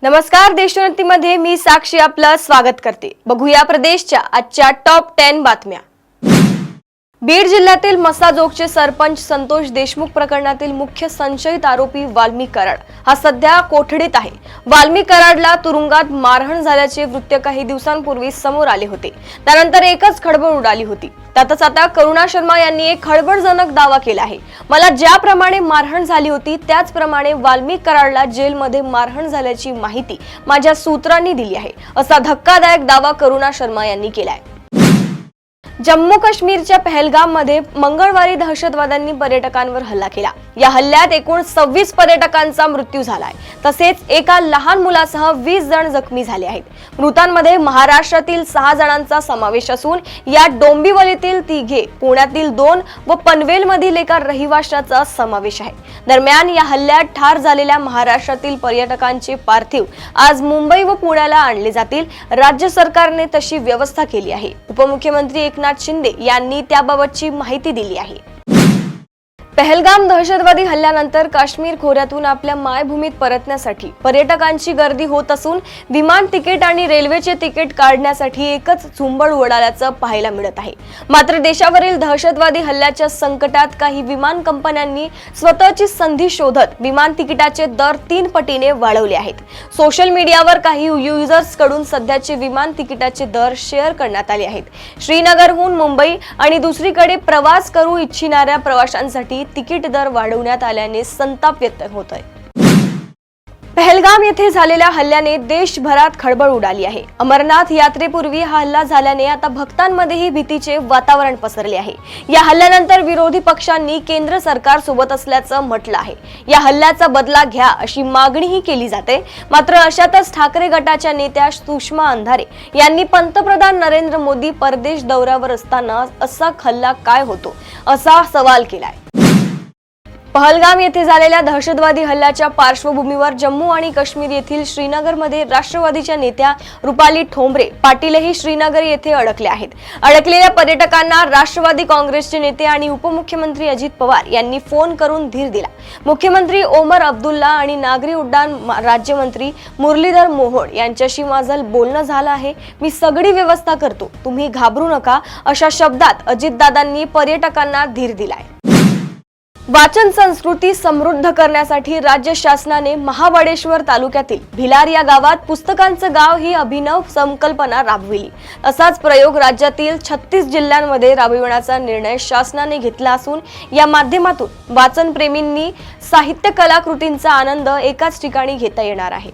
नमस्कार, देशोन्नतीमध्ये मी साक्षी आपलं स्वागत करते। बघूया प्रदेशच्या आजच्या टॉप 10 बातम्या। बीड जिल्ह्यातील मसाजोगचे सरपंच संतोष देशमुख प्रकरणातील मुख्य संशयित आरोपी वाल्मी कराड हा सध्या कोठडीत आहे। वाल्मी कराडला तुरुंगात मारहाण झाल्याचे वृत्त काही दिवसांपूर्वी समोर आले होते। त्यानंतर एकच खळबळ उडाली होती। त्यातच आता करुणा शर्मा यांनी एक खळबळजनक दावा केला आहे। मला ज्याप्रमाणे मारहाण झाली होती त्याचप्रमाणे वाल्मी कराडला जेलमध्ये मारहाण झाल्याची माहिती माझ्या सूत्रांनी दिली आहे, असा धक्कादायक दावा करुणा शर्मा यांनी केलाय। जम्मू काश्मीरच्या पहलगाममध्ये मंगळवारी दहशतवाद्यांनी पर्यटकांवर हल्ला केला। या हल्ल्यात एकूण 26 पर्यटकांचा मृत्यू झालाय, तसेच एका लहान मुलासह 20 जण जखमी झाले आहेत। मृतांमध्ये महाराष्ट्रातील 6 जणांचा समावेश असून यात डोंबिवलीतील 3, पुण्यातील 2 व पनवेलमधील एका रहिवाशाचा समावेश आहे। दरम्यान या हल्ल्यात ठार झालेल्या महाराष्ट्रातील पर्यटकांचे पार्थिव आज मुंबई व पुण्याला आणले जातील। राज्य सरकारने तशी व्यवस्था केली आहे। उपमुख्यमंत्री एकनाथ शिंदे यांनी त्याबाबतची माहिती दिली आहे। पहलगाम दहशतवादी हल्ल्यानंतर काश्मीर खोऱ्यातून आपल्या मायभूमीत परतण्यासाठी पर्यटकांची गर्दी होत असून विमान तिकीट आणि रेल्वेचे तिकीट काढण्यासाठी एकच झुंबड उडाल्याचं पाहायला मिळत आहे। मात्र देशावरील दहशतवादी हल्ल्याच्या संकटात काही विमान कंपन्यांनी स्वतःची संधी शोधत विमान तिकिटाचे दर 3 पटीने वाढवले आहेत। सोशल मीडियावर काही युजर्स कडून सध्याचे विमान तिकिटाचे दर शेअर करण्यात आले आहेत। श्रीनगरहून मुंबई आणि दुसरीकडे प्रवास करू इच्छिणाऱ्या प्रवाशांसाठी तिकीट दर वाढवण्यात आल्याने संताप व्यक्त होत आहे। पहलगाम येथे झालेल्या हल्ल्याने देशभरात खळबळ उडाली आहे। अमरनाथ यात्रेपूर्वी हा हल्ला झाल्याने आता भक्तांमध्येही भीतीचे वातावरण पसरले आहे। या हल्ल्यानंतर विरोधी पक्षांनी केंद्र सरकार सोबत असल्याचं म्हटलं आहे। या हल्ल्याचा बदला घ्या अशी मागणीही केली जाते। मात्र अशातच ठाकरे गटाच्या नेत्या सुषमा अंधारे यांनी पंतप्रधान नरेंद्र मोदी परदेश दौऱ्यावर असताना असा हल्ला काय होतो असा सवाल केलाय। पहलगाम येथे झालेल्या दहशतवादी हल्ल्याच्या पार्श्वभूमीवर जम्मू आणि काश्मीर येथील श्रीनगरमध्ये राष्ट्रवादीच्या नेत्या रुपाली ठोंबरे पाटीलही श्रीनगर येथे अडकले आहेत। अडकलेल्या पर्यटकांना राष्ट्रवादी काँग्रेसचे नेते आणि उपमुख्यमंत्री अजित पवार यांनी फोन करून धीर दिला। मुख्यमंत्री ओमर अब्दुल्ला आणि नागरी उड्डाण राज्यमंत्री मुरलीधर मोहोळ यांच्याशी माझं बोलणं झालं आहे। मी सगळी व्यवस्था करतो, तुम्ही घाबरू नका, अशा शब्दात अजितदादांनी पर्यटकांना धीर दिलाय। वाचन संस्कृती समृद्ध करण्यासाठी राज्य शासनाने महाबळेश्वर तालुक्यातील भिलार या गावात पुस्तकांचं गाव ही अभिनव संकल्पना राबविली। असाच प्रयोग राज्यातील 36 जिल्ह्यांमध्ये राबविण्याचा निर्णय शासनाने घेतला असून या माध्यमातून वाचन प्रेमींनी साहित्य कलाकृतींचा आनंद एकाच ठिकाणी घेता येणार आहे।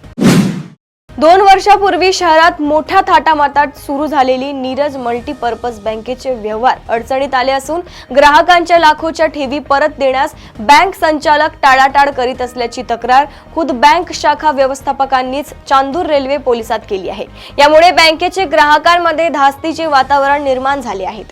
2 वर्षापूर्वी शहरात मोठ्या थाटामाटात सुरू झालेली नीरज मल्टीपर्पज बँकेचे व्यवहार अडचणीत आले असून ग्राहकांच्या लाखोच्या ठेवी परत देण्यास बँक संचालक टाळाटाळ करीत असल्याची तक्रार खुद बँक शाखा व्यवस्थापकांनीच चांदूर रेल्वे पोलिसात केली आहे। यामुळे बँकेचे ग्राहकांमध्ये धास्तीचे वातावरण निर्माण झाले आहे।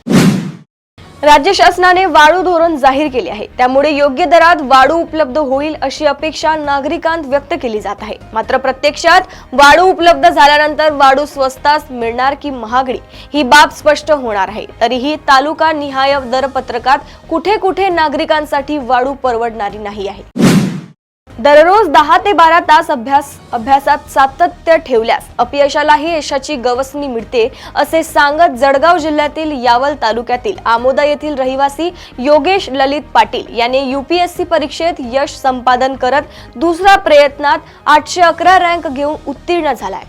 राज्य शासनाने वाळू धोरण जाहीर केले आहे, त्यामुळे योग्य दरात वाळू उपलब्ध होईल अशी अपेक्षा नागरिकांत व्यक्त केली जात आहे। मात्र प्रत्यक्षात वाळू उपलब्ध झाल्यानंतर वाळू स्वस्तात मिळणार की महागडी ही बाब स्पष्ट होणार आहे। तरीही तालुका निहाय दरपत्रकात कुठे कुठे नागरिकांसाठी वाळू परवडणारी नाही आहे। दररोज 10 ते 12 तास अभ्यासात सातत्य ठेवल्यास अपयशालाही यशाची गवसणी मिळते, असे सांगत जळगाव जिल्ह्यातील यावल तालुक्यातील आमोदा येथील रहिवासी योगेश ललित पाटील याने UPSC परीक्षेत यश संपादन करत दुसऱ्या प्रयत्नात 811 रँक घेऊन उत्तीर्ण झालाय।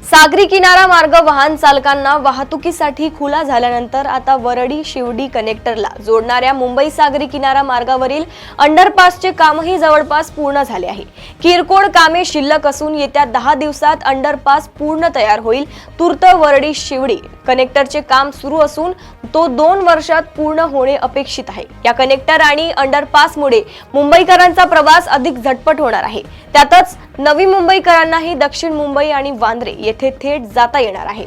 सागरी किनारा मार्ग वाहन चालकांना वाहतुकीसाठी खुला झाल्यानंतर आता वरळी शिवडी कनेक्टरला जोडणाऱ्या मुंबई सागरी किनारा मार्गावरील अंडरपासचे कामही जवळपास पूर्ण झाले आहे। किरकोळ कामे शिल्लक असून येत्या 10 दिवसात अंडरपास पूर्ण तयार होईल। तूर्त वरळी शिवडी कनेक्टरचे काम सुरू असून तो 2 वर्षात पूर्ण होणे अपेक्षित आहे। या कनेक्टर आणि अंडरपासमुळे मुंबईकरांचा प्रवास अधिक झटपट होणार आहे। त्यातच नवी मुंबईकरांनाही दक्षिण मुंबई आणि वांद्रे येथे थेट जाता येणार आहे।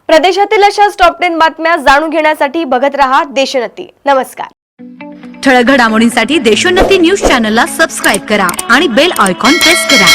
प्रदेशातील अशाच टॉप 10 बातम्या जाणून घेण्यासाठी बघत रहा देशोन्नती। नमस्कार। ठळक घडामोडींसाठी देशोन्नती न्यूज चॅनलला सबस्क्राइब करा आणि बेल आयकॉन प्रेस करा।